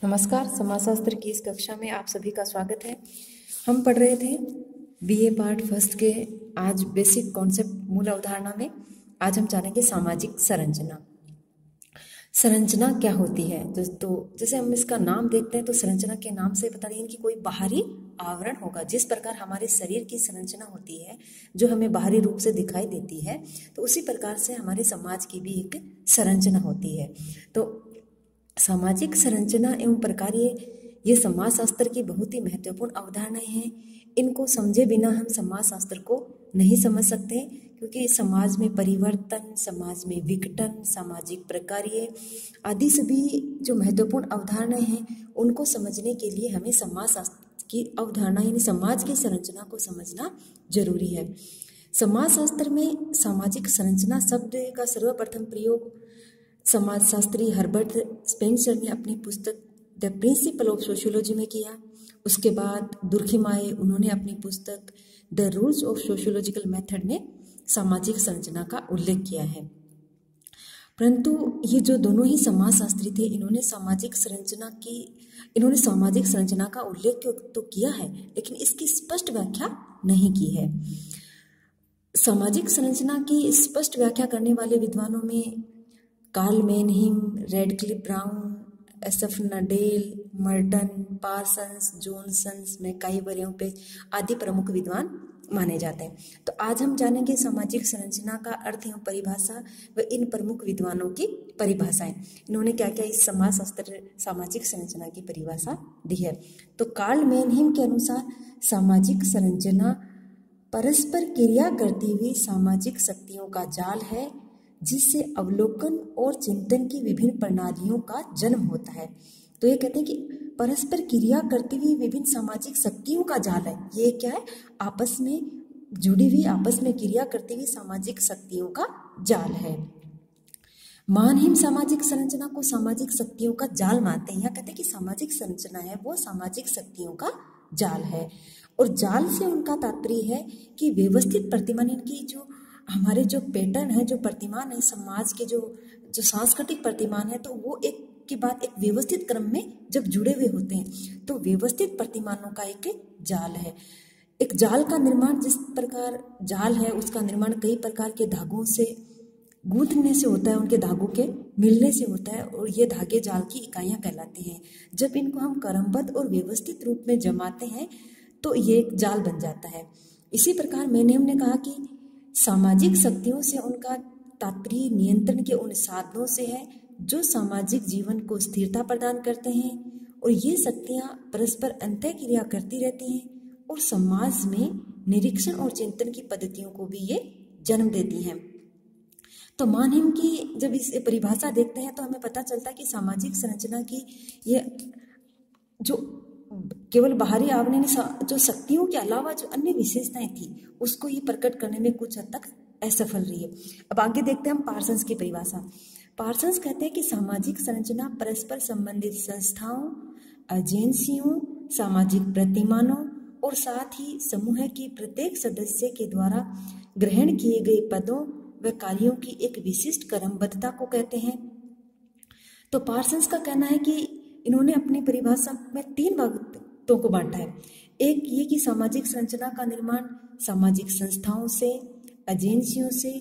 नमस्कार। समाजशास्त्र की इस कक्षा में आप सभी का स्वागत है। हम पढ़ रहे थे बीए पार्ट फर्स्ट के आज बेसिक कॉन्सेप्ट मूल अवधारणा में। आज हम जानेंगे सामाजिक संरचना। संरचना क्या होती है? तो जैसे हम इसका नाम देखते हैं तो संरचना के नाम से पता नहीं कि कोई बाहरी आवरण होगा। जिस प्रकार हमारे शरीर की संरचना होती है जो हमें बाहरी रूप से दिखाई देती है, तो उसी प्रकार से हमारे समाज की भी एक संरचना होती है। तो सामाजिक संरचना एवं प्रकार ये समाजशास्त्र की बहुत ही महत्वपूर्ण अवधारणाएं हैं। इनको समझे बिना हम समाजशास्त्र को नहीं समझ सकते, क्योंकि समाज में परिवर्तन, समाज में विघटन, सामाजिक प्रकार्य आदि सभी जो महत्वपूर्ण अवधारणाएं हैं उनको समझने के लिए हमें समाजशास्त्र की अवधारणा यानी समाज की संरचना को समझना जरूरी है। समाजशास्त्र में सामाजिक संरचना शब्द का सर्वप्रथम प्रयोग समाजशास्त्री हर्बर्ट स्पेंसर ने अपनी पुस्तक द प्रिंसिपल ऑफ सोशियोलॉजी में किया। उसके बाद दुर्खिमाए उन्होंने अपनी पुस्तक the rules of sociological method में सामाजिक संरचना का उल्लेख किया है। परंतु ये जो दोनों ही समाजशास्त्री थे, इन्होंने सामाजिक संरचना का उल्लेख तो किया है, लेकिन इसकी स्पष्ट व्याख्या नहीं की है। सामाजिक संरचना की स्पष्ट व्याख्या करने वाले विद्वानों में Karl Mannheim, Radcliffe Brown, SF Nadel, Merton, Parsons, Johnsons, MacIver आदि प्रमुख विद्वान माने जाते हैं। तो आज हम जानेंगे सामाजिक संरचना का अर्थ एवं परिभाषा व इन प्रमुख विद्वानों की परिभाषाएं। इन्होंने क्या क्या इस समाजशास्त्र सामाजिक संरचना की परिभाषा दी है। तो कार्ल मैनहीम के अनुसार सामाजिक संरचना परस्पर क्रिया करती हुई सामाजिक शक्तियों का जाल है, जिससे अवलोकन और चिंतन की विभिन्न प्रणालियों का जन्म होता है। तो ये कहते हैं कि परस्पर क्रिया करती हुई विभिन्न सामाजिक शक्तियों का जाल है। ये क्या है? आपस में जुड़ी हुई, आपस में क्रिया करती हुई सामाजिक शक्तियों का जाल है। मैनहीम सामाजिक संरचना को सामाजिक शक्तियों का जाल मानते हैं। यहाँ कहते हैं कि सामाजिक संरचना है वो सामाजिक शक्तियों का जाल है, और जाल से उनका तात्पर्य है कि व्यवस्थित प्रतिमान, इनकी जो हमारे जो पैटर्न है, जो प्रतिमान है समाज के, जो सांस्कृतिक प्रतिमान है, तो वो एक के बाद एक व्यवस्थित क्रम में जब जुड़े हुए होते हैं तो व्यवस्थित प्रतिमानों का एक जाल है। एक जाल का निर्माण, जिस प्रकार जाल है उसका निर्माण कई प्रकार के धागों से गूंथने से होता है, उनके धागों के मिलने से होता है, और ये धागे जाल की इकाइयां कहलाती हैं। जब इनको हम क्रमबद्ध और व्यवस्थित रूप में जमाते हैं तो ये एक जाल बन जाता है। इसी प्रकार मैंने हमने कहा कि सामाजिक शक्तियों से उनका तात्पर्य नियंत्रण के उन साधनों से है जो सामाजिक जीवन को स्थिरता प्रदान करते हैं, और ये शक्तियाँ परस्पर अंतःक्रिया करती रहती हैं और समाज में निरीक्षण और चिंतन की पद्धतियों को भी ये जन्म देती हैं। तो मैनहीम की जब इस परिभाषा देखते हैं तो हमें पता चलता है कि सामाजिक संरचना की ये जो केवल बाहरी आवरण जो शक्तियों के अलावा जो अन्य विशेषताएं थी उसको ये प्रकट करने में कुछ हद तक असफल रही है। अब आगे देखते हैं हम पार्सन्स की परिभाषा। पार्सन्स कहते हैं कि सामाजिक संरचना परस्पर संबंधित संस्थाओं, एजेंसियों, सामाजिक प्रतिमानों और साथ ही समूह की प्रत्येक सदस्य के द्वारा ग्रहण किए गए पदों व कार्यों की एक विशिष्ट क्रमबद्धता को कहते हैं। तो पार्सन्स का कहना है कि इन्होंने अपनी परिभाषा में 3 बातों को बांटा है। एक ये कि सामाजिक संरचना का निर्माण सामाजिक संस्थाओं से, एजेंसियों से,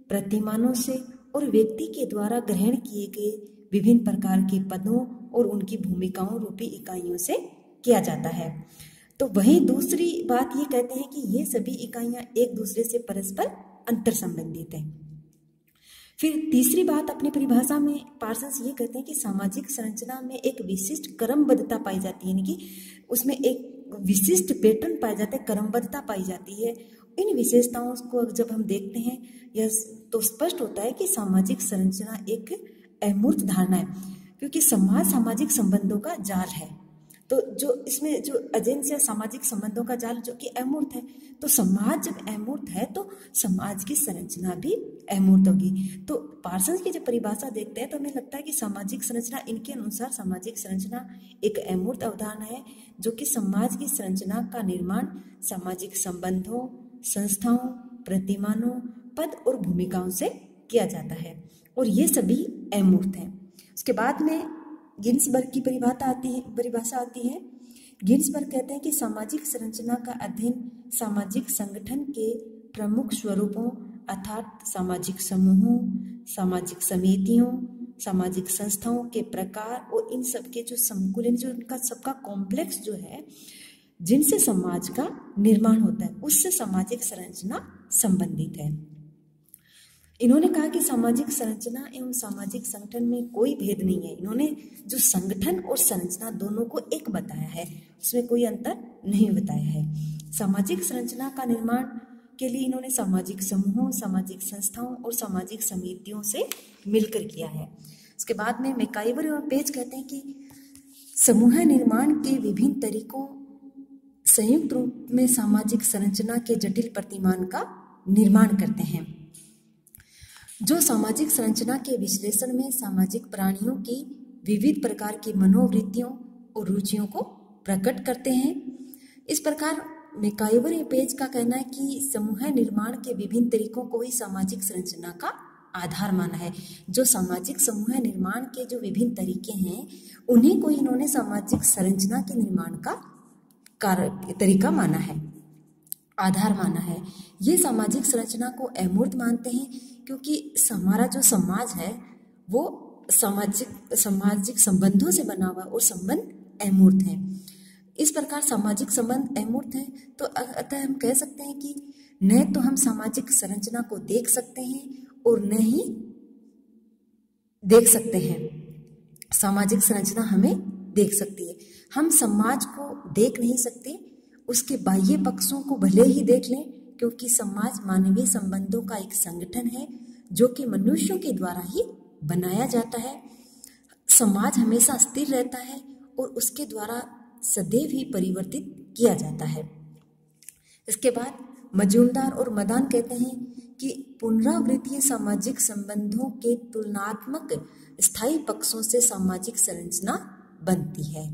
प्रतिमानों से और व्यक्ति के द्वारा ग्रहण किए गए विभिन्न प्रकार के पदों और उनकी भूमिकाओं रूपी इकाइयों से किया जाता है। तो वहीं दूसरी बात ये कहते हैं कि ये सभी इकाइयां एक दूसरे से परस्पर अंतर संबंधित हैं। फिर तीसरी बात अपनी परिभाषा में पार्सन्स ये कहते हैं कि सामाजिक संरचना में एक विशिष्ट क्रमबद्धता पाई जाती है, यानी कि उसमें एक विशिष्ट पैटर्न पाया जाता है, क्रमबद्धता पाई जाती है। इन विशेषताओं को जब हम देखते हैं यह तो स्पष्ट होता है कि सामाजिक संरचना एक अमूर्त धारणा है, क्योंकि समाज सामाजिक संबंधों का जाल है। तो जो इसमें जो एजेंसी सामाजिक संबंधों का जाल जो कि अमूर्त है, तो समाज जब अमूर्त है तो समाज की संरचना भी अमूर्त होगी। तो पार्सन्स की जब परिभाषा देखते हैं तो हमें लगता है कि सामाजिक संरचना, इनके अनुसार सामाजिक संरचना एक अमूर्त अवधारणा है जो कि समाज की संरचना का निर्माण सामाजिक संबंधों, संस्थाओं, प्रतिमानों, पद और भूमिकाओं से किया जाता है, और ये सभी अमूर्त हैं। उसके बाद में गिन्सबर्ग की परिभाषा आती है। गिन्सबर्ग कहते हैं कि सामाजिक संरचना का अध्ययन सामाजिक संगठन के प्रमुख स्वरूपों अर्थात सामाजिक समूहों, सामाजिक समितियों, सामाजिक संस्थाओं के प्रकार और इन सब के जो संकुलन, जो उनका सबका कॉम्प्लेक्स जो है, जिनसे समाज का निर्माण होता है, उससे सामाजिक संरचना संबंधित है। इन्होंने कहा कि सामाजिक संरचना एवं सामाजिक संगठन में कोई भेद नहीं है। इन्होंने जो संगठन और संरचना दोनों को एक बताया है, उसमें कोई अंतर नहीं बताया है। सामाजिक संरचना का निर्माण के लिए इन्होंने सामाजिक समूहों, सामाजिक संस्थाओं और सामाजिक समितियों से मिलकर किया है। उसके बाद में मैकाइवर और पेज कहते हैं कि समूह निर्माण के विभिन्न तरीकों संयुक्त रूप में सामाजिक संरचना के जटिल प्रतिमान का निर्माण करते हैं, जो सामाजिक संरचना के विश्लेषण में सामाजिक प्राणियों की विविध प्रकार की मनोवृत्तियों और रुचियों को प्रकट करते हैं। इस प्रकार मैकाइवर और पेज का कहना है कि समूह निर्माण के विभिन्न तरीकों को ही सामाजिक संरचना का आधार माना है। जो सामाजिक समूह निर्माण के जो विभिन्न तरीके हैं, उन्हीं को इन्होंने सामाजिक संरचना के निर्माण का तरीका माना है, आधार माना है। ये सामाजिक संरचना को अमूर्त मानते हैं, क्योंकि हमारा जो समाज है वो सामाजिक संबंधों से बना हुआ और संबंध अमूर्त है। इस प्रकार सामाजिक संबंध अमूर्त है, तो अतः हम कह सकते हैं कि न तो हम सामाजिक संरचना को देख सकते हैं और न ही देख सकते हैं। सामाजिक संरचना हमें देख सकती है। हम समाज को देख नहीं सकते, उसके बाह्य पक्षों को भले ही देख लें, क्योंकि समाज मानवीय संबंधों का एक संगठन है जो कि मनुष्यों के द्वारा ही बनाया जाता है। समाज हमेशा स्थिर रहता है और उसके द्वारा सदैव ही परिवर्तित किया जाता है। इसके बाद मजूमदार और मदान कहते हैं कि पुनरावृत्तीय सामाजिक संबंधों के तुलनात्मक स्थायी पक्षों से सामाजिक संरचना बनती है।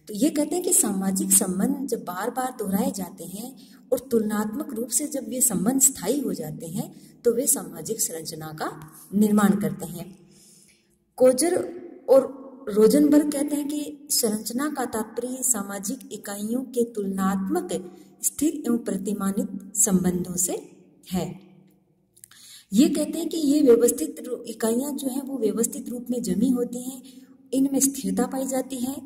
तो ये कहते हैं कि सामाजिक संबंध जब बार बार दोहराए जाते हैं और तुलनात्मक रूप से जब ये संबंध स्थायी हो जाते हैं, तो वे सामाजिक संरचना का निर्माण करते हैं। कोजर और रोजनबर्ग कहते हैं कि संरचना का तात्पर्य सामाजिक इकाइयों के तुलनात्मक स्थिर एवं प्रतिमानित संबंधों से है। ये कहते हैं कि ये व्यवस्थित इकाइयां जो हैं वो व्यवस्थित रूप में जमी होती हैं, इनमें स्थिरता पाई जाती है।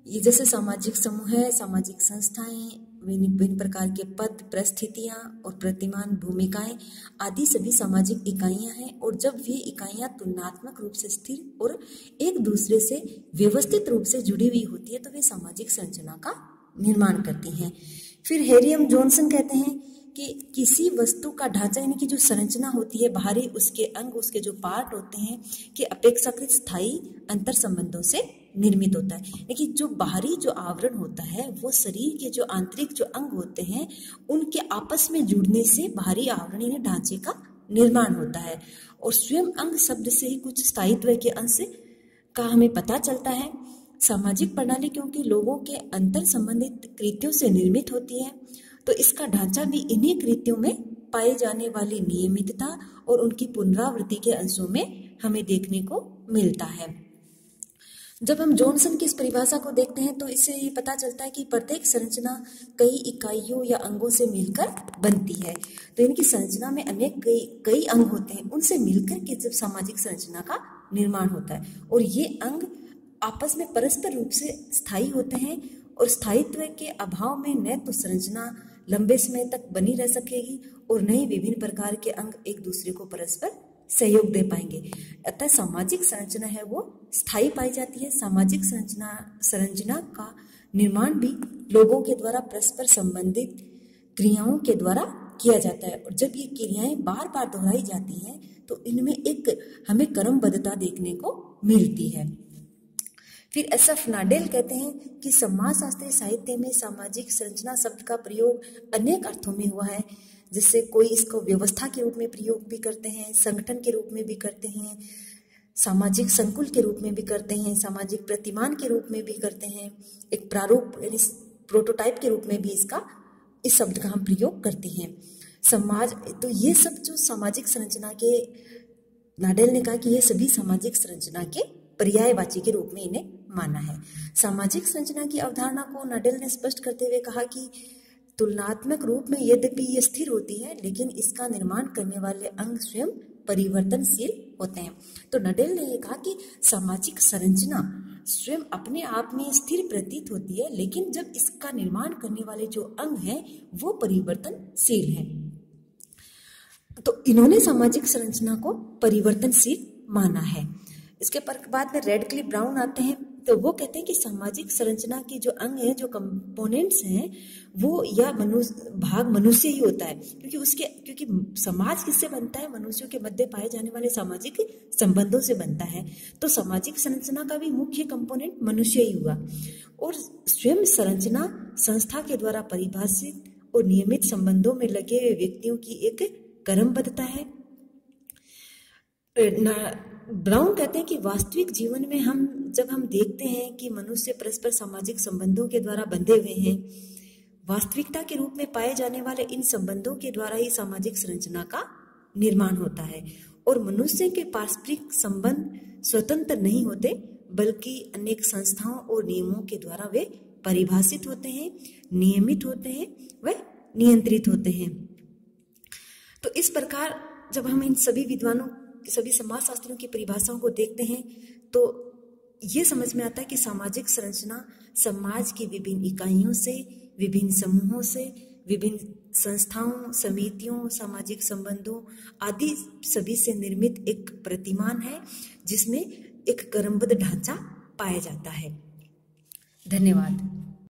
ये जैसे सामाजिक समूह है, सामाजिक संस्थाएं, विभिन्न प्रकार के पद, परिस्थितियां और प्रतिमान भूमिकाएं आदि सभी सामाजिक इकाइयां हैं। और जब ये इकाइयां तुलनात्मक रूप से स्थिर और एक दूसरे से व्यवस्थित रूप से जुड़ी हुई होती है, तो वे सामाजिक संरचना का निर्माण करती हैं। फिर हैरियम जॉनसन कहते हैं कि किसी वस्तु का ढांचा यानी कि जो संरचना होती है, बाहरी उसके अंग, उसके जो पार्ट होते हैं, कि अपेक्षाकृत स्थायी अंतर संबंधों से निर्मित होता है। लेकिन जो बाहरी जो आवरण होता है वो शरीर के जो आंतरिक जो अंग होते हैं उनके आपस में जुड़ने से बाहरी आवरण यानी ढांचे का निर्माण होता है। और स्वयं अंग शब्द से ही कुछ स्थायित्व के अंश का हमें पता चलता है। सामाजिक प्रणाली क्योंकि लोगों के अंतर संबंधित कृत्यों से निर्मित होती है, तो इसका ढांचा भी इन्हीं कृत्यों में पाए जाने वाली नियमितता और उनकी पुनरावृत्ति के अंशों में हमें देखने को मिलता है। जब हम जॉनसन की इस परिभाषा को देखते हैं तो इससे ये पता चलता है कि प्रत्येक संरचना कई इकाइयों या अंगों से मिलकर बनती है। तो इनकी संरचना में अनेक कई अंग होते हैं, उनसे मिलकर के जब सामाजिक संरचना का निर्माण होता है और ये अंग आपस में परस्पर रूप से स्थायी होते हैं। और स्थायित्व के अभाव में न तो संरचना लंबे समय तक बनी रह सकेगी और न ही विभिन्न प्रकार के अंग एक दूसरे को परस्पर सहयोग दे पाएंगे। अतः सामाजिक संरचना है वो स्थायी पाई जाती है। सामाजिक संरचना का निर्माण भी लोगों के द्वारा परस्पर संबंधित क्रियाओं के द्वारा किया जाता है। और जब ये क्रियाएं बार बार दोहराई जाती हैं तो इनमें एक हमें क्रमबद्धता देखने को मिलती है। फिर SF नाडेल कहते हैं कि समाजशास्त्री साहित्य में सामाजिक संरचना शब्द का प्रयोग अनेक अर्थों में हुआ है। जिससे कोई इसको व्यवस्था के रूप में प्रयोग भी करते हैं, संगठन के रूप में भी करते हैं, सामाजिक संकुल के रूप में भी करते हैं, सामाजिक प्रतिमान के रूप में भी करते हैं, एक प्रारूप यानी प्रोटोटाइप के रूप में भी इस शब्द का हम प्रयोग करते हैं। समाज, तो ये सब जो सामाजिक संरचना के, नाडेल ने कहा कि ये सभी सामाजिक संरचना के पर्यायवाची के रूप में इन्हें माना है। सामाजिक संरचना की अवधारणा को नडेल ने स्पष्ट करते हुए कहा कि तुलनात्मक रूप में यद्यपि ये स्थिर होती है, लेकिन इसका निर्माण करने वाले अंग स्वयं परिवर्तनशील होते हैं। तो नडेल ने ये कहा कि सामाजिक संरचना स्वयं अपने आप में स्थिर प्रतीत होती है, लेकिन जब इसका निर्माण करने वाले जो अंग हैं वो परिवर्तनशील हैं। तो इन्होंने सामाजिक संरचना को परिवर्तनशील माना है। इसके बाद में रेडक्लिफ ब्राउन आते हैं, तो वो कहते हैं कि सामाजिक संरचना की जो अंग है, जो कंपोनेंट्स हैं, वो या मनुष्य ही होता है, क्योंकि समाज किससे बनता है? मनुष्यों के मध्य पाए जाने वाले सामाजिक संबंधों से बनता है। तो सामाजिक संरचना का भी मुख्य कंपोनेंट मनुष्य ही हुआ, और स्वयं संरचना संस्था के द्वारा परिभाषित और नियमित संबंधों में लगे हुए व्यक्तियों की एक क्रमबद्धता है। ब्राउन कहते हैं कि वास्तविक जीवन में जब हम देखते हैं कि मनुष्य परस्पर सामाजिक संबंधों के द्वारा बंधे हुए हैं, वास्तविकता के रूप में पाए जाने वाले इन संबंधों के द्वारा ही सामाजिक संरचना का निर्माण होता है। और मनुष्य के पारस्परिक संबंध स्वतंत्र नहीं होते, बल्कि अनेक संस्थाओं और नियमों के द्वारा वे परिभाषित होते हैं, नियमित होते हैं, वे नियंत्रित होते हैं। तो इस प्रकार जब हम इन सभी समाजशास्त्रियों की परिभाषाओं को देखते हैं, तो ये समझ में आता है कि सामाजिक संरचना समाज की विभिन्न इकाइयों से, विभिन्न समूहों से, विभिन्न संस्थाओं, समितियों, सामाजिक संबंधों आदि सभी से निर्मित एक प्रतिमान है, जिसमें एक क्रमबद्ध ढांचा पाया जाता है। धन्यवाद।